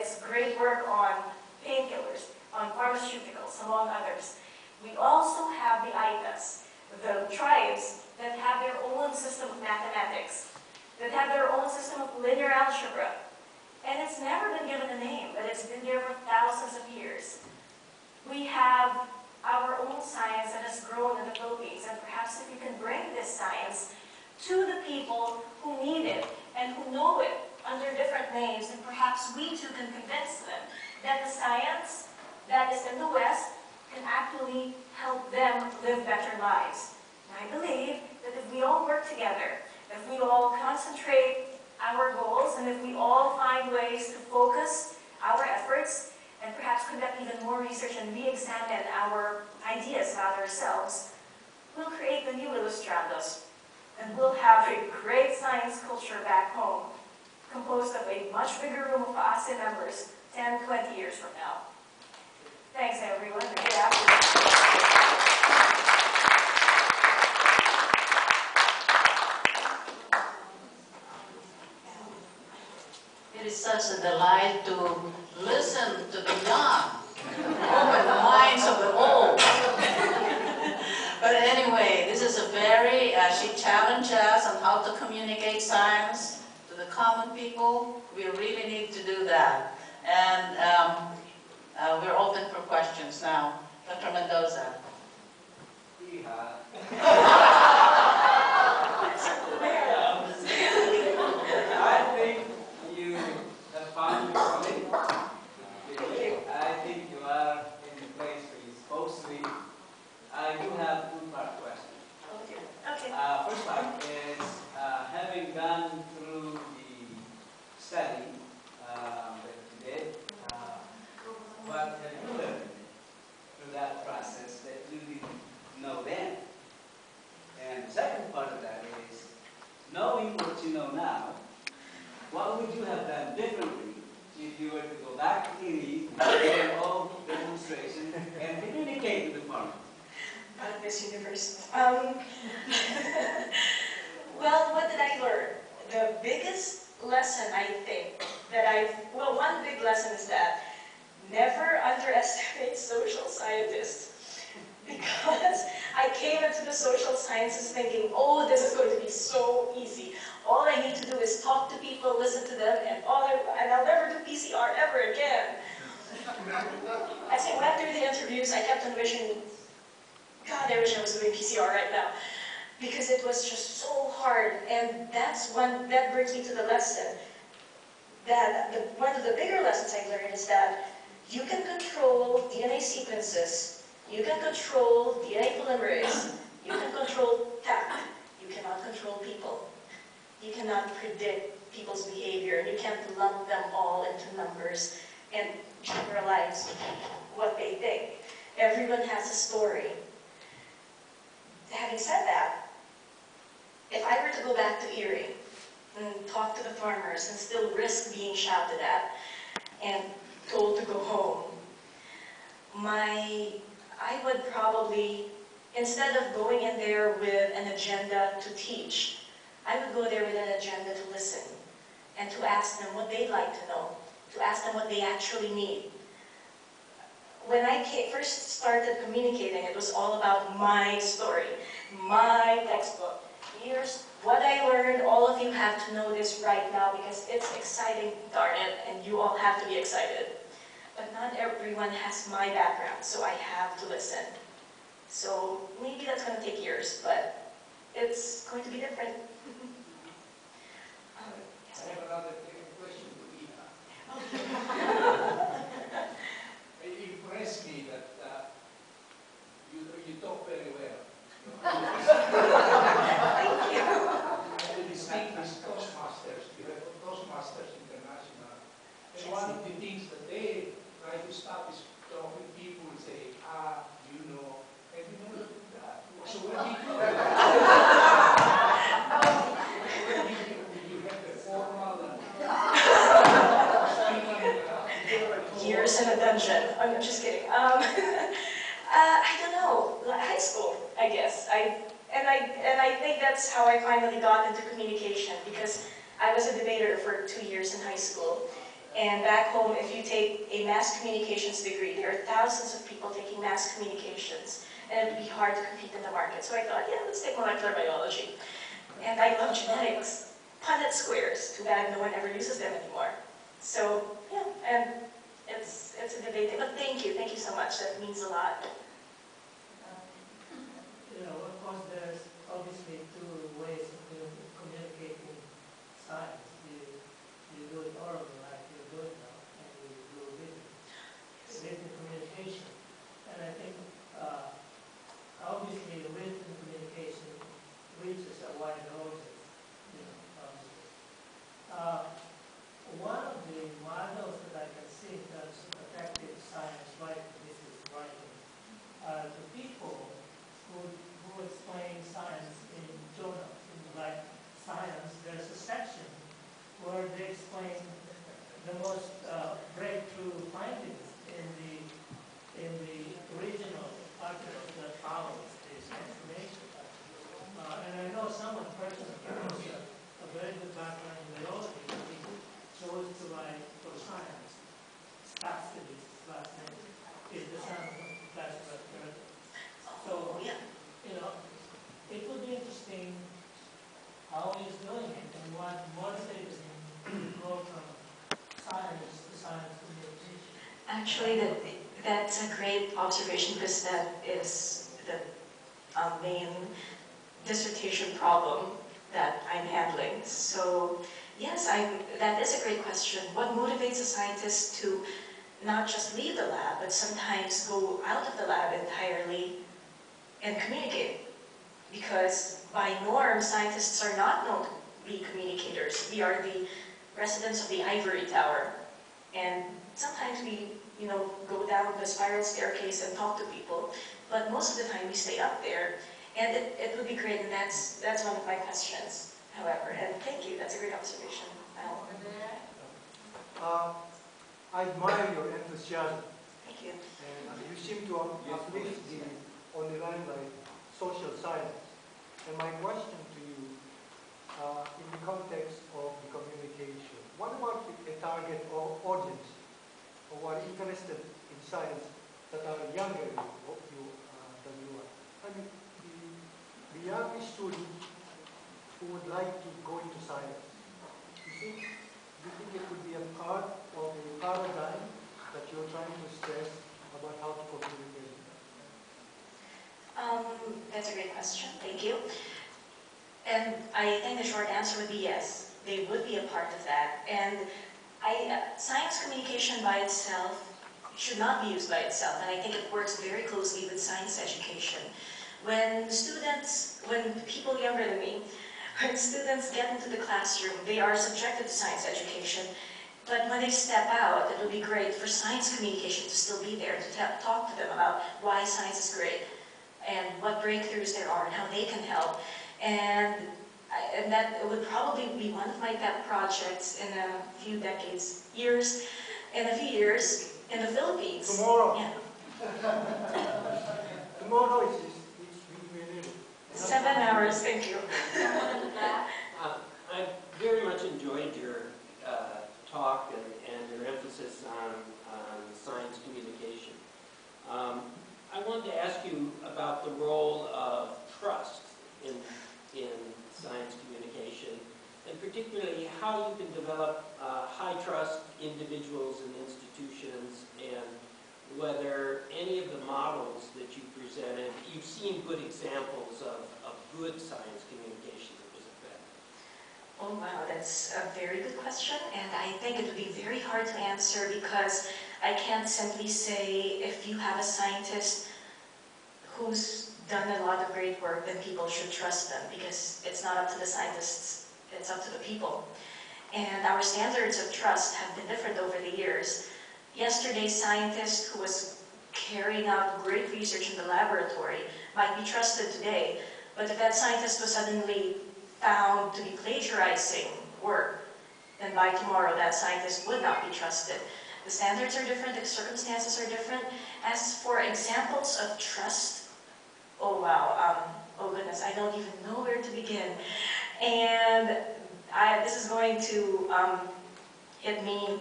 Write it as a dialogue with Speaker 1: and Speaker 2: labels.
Speaker 1: its great work on painkillers, on pharmaceuticals, among others. We also have the Aitas, the tribes that have their own system of mathematics, that have their own system of linear algebra. And it's never been given a name, but it's been there for thousands of years. We have our own science that has grown in the Philippines, and perhaps if you can bring this science to the people who need it and who know it under different names, and perhaps we too can convince them that the science that is in the West can actually help them live better lives. And I believe that if we all work together, if we all concentrate our goals, and if we all find ways to focus our efforts, and perhaps conduct even more research and re-examine our ideas about ourselves, we'll create the new Ilustrados, and we'll have a great science culture back home, composed of a much bigger room of ASE members 10, 20 years from now. Thanks, everyone. Good afternoon.
Speaker 2: It is such a delight to listen to the young, open the minds of the old. But anyway, this is a very, she challenged us on how to communicate science to the common people. We really need to do that. And we're open for questions now. Dr. Mendoza.
Speaker 3: I think you have found your calling. I think you are in the place where you're supposed to be. I do have two-part question.
Speaker 1: Okay.
Speaker 3: First part is, having gone through the study that you did, what have you learned through that process that you didn't know then? And the second part of that is, knowing what you know now, what would you have done differently if you were to go back to Inez, get an old demonstration, and communicate with the farmer?
Speaker 1: Out of this universe. Well, what did I learn? The biggest lesson, I think, well, one big lesson is that never underestimate social scientists. Because I came into the social sciences thinking, oh, this is going to be so easy. All I need to do is talk to people, listen to them, and I'll never do PCR ever again. As I went through the interviews, I kept on wishing, God, I wish I was doing PCR right now. Because it was just so hard. And that brings me to the lesson. One of the bigger lessons I learned is that you can control DNA sequences, you can control DNA polymerase, you can control TAP, you cannot control people. You cannot predict people's behavior, and you can't lump them all into numbers and generalize what they think. Everyone has a story. Having said that, if I were to go back to Erie and talk to the farmers and still risk being shouted at and told to go home, I would probably, instead of going in there with an agenda to teach, I would go there with an agenda to listen and to ask them what they'd like to know, to ask them what they actually need. When I first started communicating, it was all about my story, my textbook. Here's what I learned. All of you have to know this right now because it's exciting, darn it, and you all have to be excited. But not everyone has my background, so I have to listen. So maybe that's going to take years, but it's going to be different.
Speaker 4: Yes, I have another question to Ina. It impressed me that you talk very well.
Speaker 1: Thank you.
Speaker 4: You speak with Toastmasters. You have Toastmasters International. And one of the things that they try to stop is talking people and say, you know, and you never do that. So when did you do that? Did you have the formal
Speaker 1: Years in a dungeon. I'm just kidding. I don't know. High school, I guess. And I think that's how I finally got into communication, because I was a debater for 2 years in high school. And back home, if you take a mass communications degree, there are thousands of people taking mass communications, and it would be hard to compete in the market. So I thought, yeah, let's take molecular biology. And I love genetics. Punnett squares. Too bad no one ever uses them anymore. So, yeah, and it's a debate. But thank you so much. That means a lot.
Speaker 5: You know, of course, there's obviously two ways of communicating science. You do it orally, like you're doing now, and you do written communication. And I think, obviously, written communication reaches a wide audience. You know, one of the models that I can see in terms of effective science writing, this is writing, the people who explain science in journals, in like Science, there's a section where they explain the most breakthrough findings in the original article that follows this information. And I know someone personally who has a very good background in biology, but he chose to write for science. Studies last name is the son of classical literature. So,
Speaker 1: Yeah.
Speaker 5: you know, it would be interesting how he's doing it and what motivated him to go from science to science communication.
Speaker 1: Actually, that's a great observation because that is the main dissertation problem that I'm handling. So, yes, that is a great question. What motivates a scientist to not just leave the lab, but sometimes go out of the lab entirely and communicate? Because by norm, scientists are not known to be communicators. We are the residents of the ivory tower. And sometimes we, go down the spiral staircase and talk to people. But most of the time we stay up there. And it would be great, and that's one of my questions, however. And thank you, that's a great observation.
Speaker 6: I admire your enthusiasm.
Speaker 1: Thank you.
Speaker 6: And you seem to uplift on the line like social science. And my question to you, in the context of the communication, what about a target audience who are interested in science that are younger than you are? I mean, the young student who would like to go into science. Do you think it would be a part of a paradigm that you're trying to stress about how to communicate?
Speaker 1: That's a great question, thank you. And I think the short answer would be yes, they would be a part of that. And science communication by itself should not be used by itself, and I think it works very closely with science education. When people younger than me, when students get into the classroom, they are subjected to science education. But when they step out, it would be great for science communication to still be there, to talk to them about why science is great, and what breakthroughs there are, and how they can help. And that would probably be one of my pet projects in a few years in the Philippines.
Speaker 6: Tomorrow.
Speaker 1: Yeah.
Speaker 6: Tomorrow is we live.
Speaker 1: 7 hours, thank you.
Speaker 7: I very much enjoyed your talk and your emphasis on science communication. I wanted to ask you about the role of trust in science communication, and particularly how you can develop high-trust individuals and institutions, and whether any of the models that you presented, you've seen good examples of good science communication that was effective.
Speaker 1: Oh wow, that's a very good question, and I think it would be very hard to answer because I can't simply say if you have a scientist who's done a lot of great work, then people should trust them, because it's not up to the scientists, it's up to the people. And our standards of trust have been different over the years. Yesterday's scientist who was carrying out great research in the laboratory might be trusted today, but if that scientist was suddenly found to be plagiarizing work, then by tomorrow that scientist would not be trusted. The standards are different, the circumstances are different. As for examples of trust, oh wow, oh goodness, I don't even know where to begin. And this is going to hit me